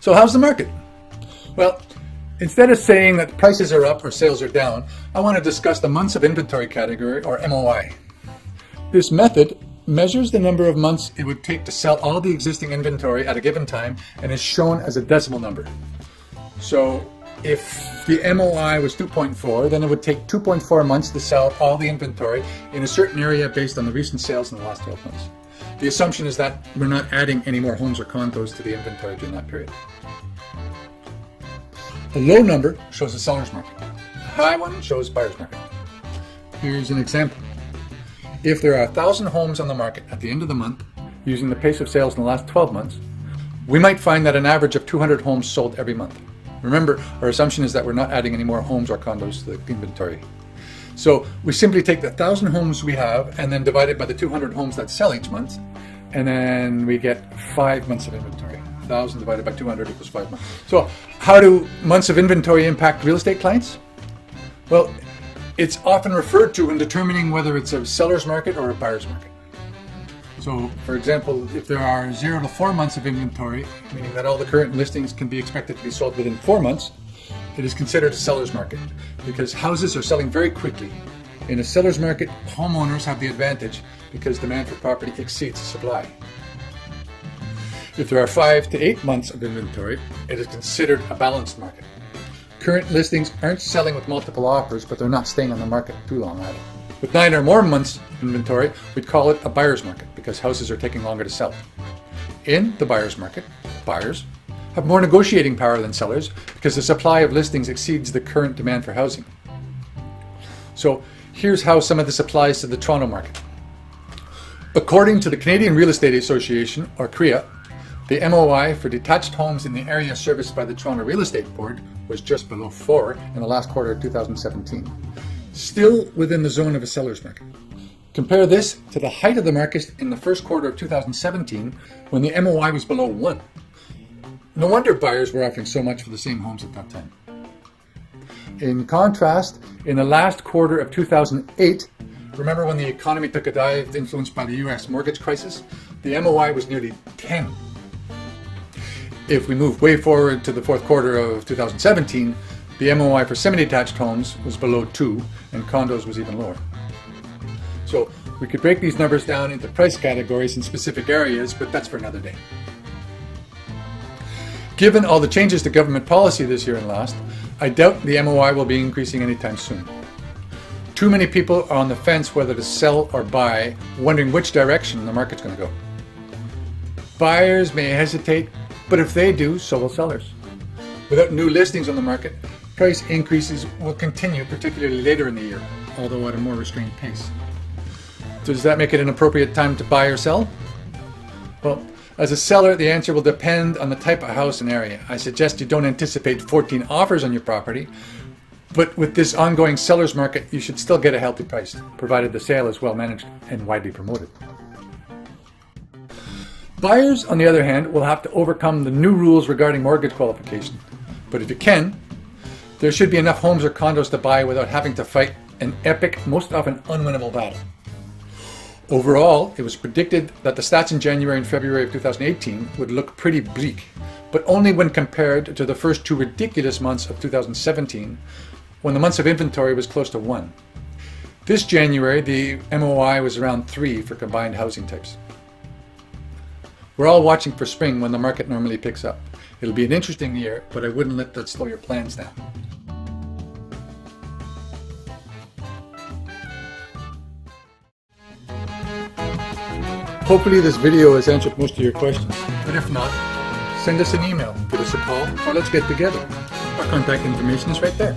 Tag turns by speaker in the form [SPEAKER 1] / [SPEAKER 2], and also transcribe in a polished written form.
[SPEAKER 1] So how's the market? Well, instead of saying that prices are up or sales are down, I want to discuss the months of inventory category, or MOI. This method measures the number of months it would take to sell all the existing inventory at a given time and is shown as a decimal number. So if the MOI was 2.4, then it would take 2.4 months to sell all the inventory in a certain area based on the recent sales in the last 12 months. The assumption is that we're not adding any more homes or condos to the inventory during that period. A low number shows a seller's market. A high one shows buyer's market. Here's an example. If there are 1,000 homes on the market at the end of the month, using the pace of sales in the last 12 months, we might find that an average of 200 homes sold every month. Remember, our assumption is that we're not adding any more homes or condos to the inventory. So we simply take the 1,000 homes we have and then divide it by the 200 homes that sell each month, and then we get 5 months of inventory. 1,000 divided by 200 equals 5 months. So how do months of inventory impact real estate clients? Well, it's often referred to when determining whether it's a seller's market or a buyer's market. So, for example, if there are 0 to 4 months of inventory, meaning that all the current listings can be expected to be sold within 4 months, it is considered a seller's market because houses are selling very quickly. In a seller's market, homeowners have the advantage because demand for property exceeds supply. If there are 5 to 8 months of inventory, it is considered a balanced market. Current listings aren't selling with multiple offers, but they're not staying on the market too long either. With 9 or more months inventory, we'd call it a buyer's market because houses are taking longer to sell. In the buyer's market, buyers have more negotiating power than sellers because the supply of listings exceeds the current demand for housing. So here's how some of this applies to the Toronto market. According to the Canadian Real Estate Association, or CREA, the MOI for detached homes in the area serviced by the Toronto Real Estate Board was just below 4 in the last quarter of 2017, still within the zone of a seller's market. Compare this to the height of the market in the first quarter of 2017 when the MOI was below 1. No wonder buyers were offering so much for the same homes at that time. In contrast, in the last quarter of 2008, remember when the economy took a dive influenced by the US mortgage crisis? The MOI was nearly 10. If we move way forward to the fourth quarter of 2017, the MOI for semi-detached homes was below 2 and condos was even lower. So we could break these numbers down into price categories in specific areas, but that's for another day. Given all the changes to government policy this year and last, I doubt the MOI will be increasing anytime soon. Too many people are on the fence whether to sell or buy, wondering which direction the market's going to go. Buyers may hesitate, but if they do, so will sellers. Without new listings on the market, price increases will continue, particularly later in the year, although at a more restrained pace. Does that make it an appropriate time to buy or sell? Well, as a seller, the answer will depend on the type of house and area. I suggest you don't anticipate 14 offers on your property, but with this ongoing seller's market, you should still get a healthy price, provided the sale is well managed and widely promoted. Buyers, on the other hand, will have to overcome the new rules regarding mortgage qualification. But if you can, there should be enough homes or condos to buy without having to fight an epic, most often unwinnable battle. Overall, it was predicted that the stats in January and February of 2018 would look pretty bleak, but only when compared to the first 2 ridiculous months of 2017, when the months of inventory was close to 1. This January, the MOI was around 3 for combined housing types. We're all watching for spring when the market normally picks up. It'll be an interesting year, but I wouldn't let that slow your plans down. Hopefully this video has answered most of your questions, but if not, send us an email, give us a call, or let's get together. Our contact information is right there.